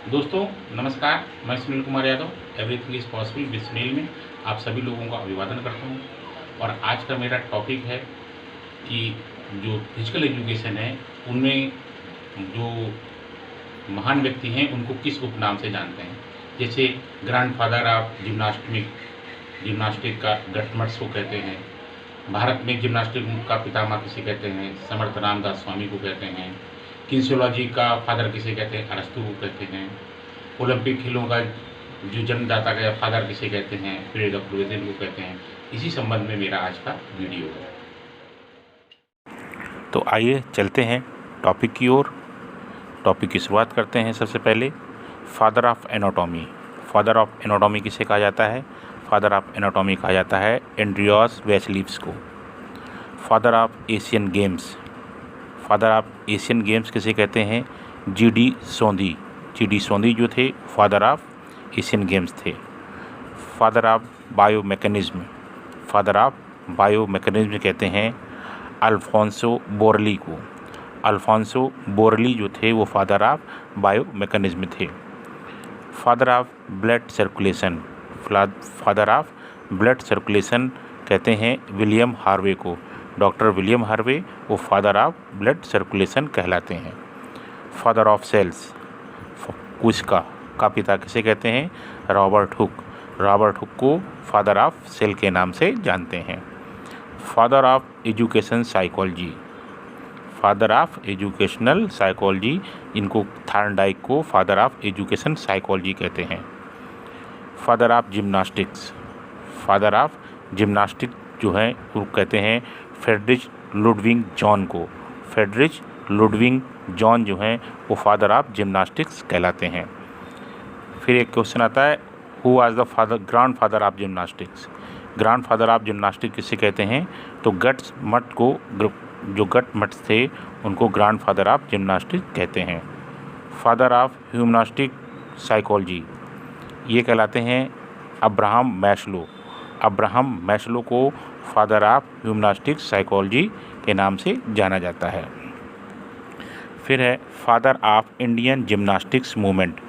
दोस्तों नमस्कार, मैं Sunil Kumar Yadav everything is possible with Sunil में आप सभी लोगों का अभिवादन करता हूँ। और आज का मेरा टॉपिक है कि जो फिजिकल एजुकेशन है उनमें जो महान व्यक्ति हैं उनको किस उपनाम से जानते हैं। जैसे ग्रैंडफादर ऑफ जिम्नास्टिक का गटमट्स को कहते हैं। भारत में जिम्नास्टिक का पितामह किसे कहते हैं, समर्थ रामदास स्वामी को कहते हैं। किन्सियोलॉजी का फादर किसे कहते हैं, अरस्तु को कहते हैं। ओलंपिक खेलों का जो जन्मदाता का फादर किसे कहते हैं, पीरियड ऑफ प्रोविजन को कहते हैं। इसी संबंध में मेरा आज का वीडियो है। तो आइए चलते हैं टॉपिक की ओर। टॉपिक की शुरुआत करते हैं। सबसे पहले father of anatomy. Father of anatomy किसे कहा जाता है? फादर ऑफ एनाटॉमी कहा जाता है एंड्रियास वेस्लिव्स को। Father of Asian games. Father of Asian games किसे कहते हैं? जीडी सोंधी। जीडी सोंधी जो थे फादर ऑफ एशियन गेम्स थे। Father of biomechanism. Father of biomechanism कहते हैं अल्फोंसो बोरली को। अल्फोंसो बोरली जो थे वो फादर ऑफ बायोमैकेनिज्म थे। Father of blood circulation. Father of blood circulation कहते हैं विलियम हार्वे को। डॉक्टर विलियम हार्वे वो फादर ऑफ ब्लड सर्कुलेशन कहलाते हैं। Father of cells. कुछ का पिता किसे कहते हैं? Robert Hooke. रॉबर्ट हुक को फादर ऑफ सेल के नाम से जानते हैं। Father of education psychology. Father of educational psychology, इनको थार्नडाइक को फादर ऑफ एजुकेशन साइकोलॉजी कहते हैं। Father of gymnastics. Father of gymnastic जो है वो कहते हैं फ्रेडरिच लुडविग जॉन को। फ्रेडरिच लुडविग जॉन जो हैं वो फादर ऑफ जिम्नास्टिक्स कहलाते हैं। फिर एक क्वेश्चन आता है who was the grand father of gymnastics. Grand father of gymnastic किसे कहते हैं? तो गट्स मट को, जो गट मट थे उनको ग्रैंड फादर ऑफ जिम्नास्टिक कहते हैं। फादर ऑफ ह्यूमनास्टिक साइकोलॉजी ये कहलाते हैं अब्राहम मैस्लो। अब्राहम मैस्लो को फादर ऑफ ह्यूमनास्टिक साइकोलॉजी के नाम से जाना जाता है। फिर है father of Indian gymnastics movement.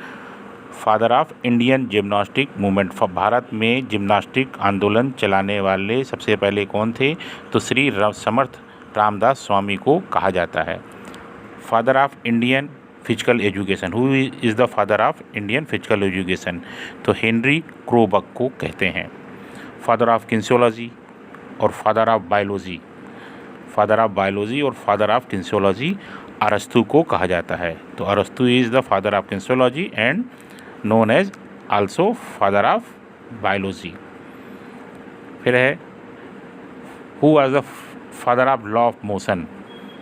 Father of Indian gymnastic movement, Bharat में जिम्नास्टिक आंदोलन चलाने वाले सबसे पहले कौन थे? तो श्री समर्थ रामदास स्वामी को कहा जाता है। Father of Indian physical education, who is the father of Indian physical education? तो हेनरी क्रोबक को कहते हैं। फादर ऑफ किन्सियोलॉजी और father of biology, father of biology और फादर ऑफ किन्सियोलॉजी अरस्तु को कहा जाता है। तो अरस्तु is the father of kinesiology and known as also father of biology. फिर है who was the father of law of motion.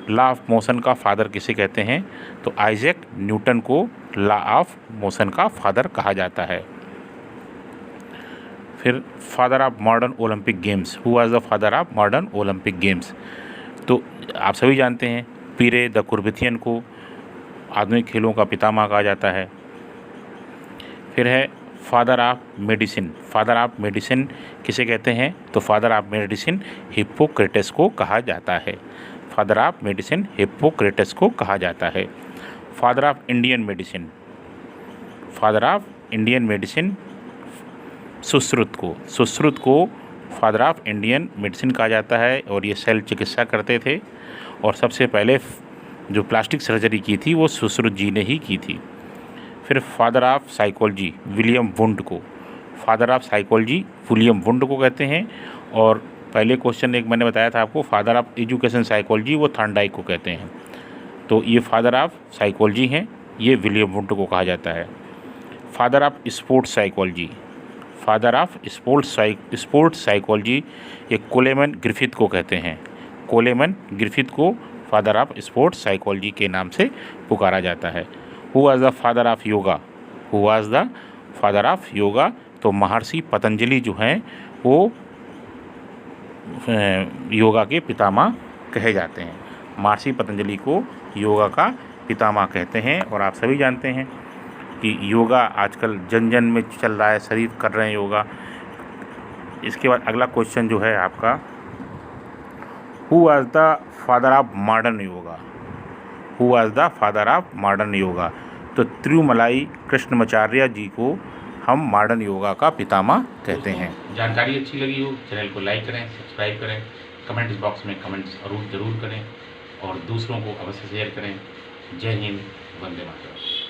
Law of motion का फादर किसे कहते हैं? तो आइजैक न्यूटन को लॉ ऑफ मोशन का फादर कहा जाता है। फिर father of modern Olympic games, who was the father of modern Olympic games? तो आप सभी जानते हैं पीरे द कुर्बिथियन को आधुनिक खेलों का पितामह कहा जाता है। फिर है father of medicine. Father of medicine किसे कहते हैं? तो फादर ऑफ मेडिसिन हिप्पोक्रेटस को कहा जाता है। फादर ऑफ मेडिसिन हिप्पोक्रेटस को कहा जाता है। Father of Indian medicine, father of Indian medicine Sushruta को फादर ऑफ इंडियन मेडिसिन कहा जाता है। और ये शल्य चिकित्सा करते थे और सबसे पहले जो प्लास्टिक सर्जरी की थी वो सुश्रुत जी ने ही की थी। फिर father of psychology William Wundt को, father of psychology William Wundt को कहते हैं। और पहले क्वेश्चन एक मैंने बताया था आपको फादर ऑफ एजुकेशन साइकोलॉजी वो थार्नडाइक को कहते हैं। तो ये फादर ऑफ साइकोलॉजी हैं, ये विलियम वुंड को कहा जाता है। Father of sports psychology, father of sports psychology ये कोलेमन ग्रिफिथ को कहते हैं। कोलेमन ग्रिफिथ को फादर ऑफ स्पोर्ट्स साइकोलॉजी के नाम से पुकारा जाता है। Who was the father of yoga? Who was the father of yoga? तो महर्षि पतंजलि जो हैं वो योगा के पितामह कहे जाते हैं। महर्षि पतंजलि को योगा का पितामह कहते हैं। और आप सभी जानते हैं कि योगा आजकल जन जन में चल रहा है, शरीर कर रहे हैं योगा। इसके बाद अगला क्वेश्चन जो है आपका who was the father of modern yoga? Who was the father of modern yoga? तो तिरुमलाई कृष्णमाचार्य जी को हम मॉडर्न योगा का पितामह कहते हैं। जानकारी अच्छी लगी हो चैनल को लाइक करें, सब्सक्राइब करें, कमेंट्स बॉक्स में कमेंट्स जरूर करें और दूसरों को अवश्य शेयर करें। जय हिंद, वंदे मातरम।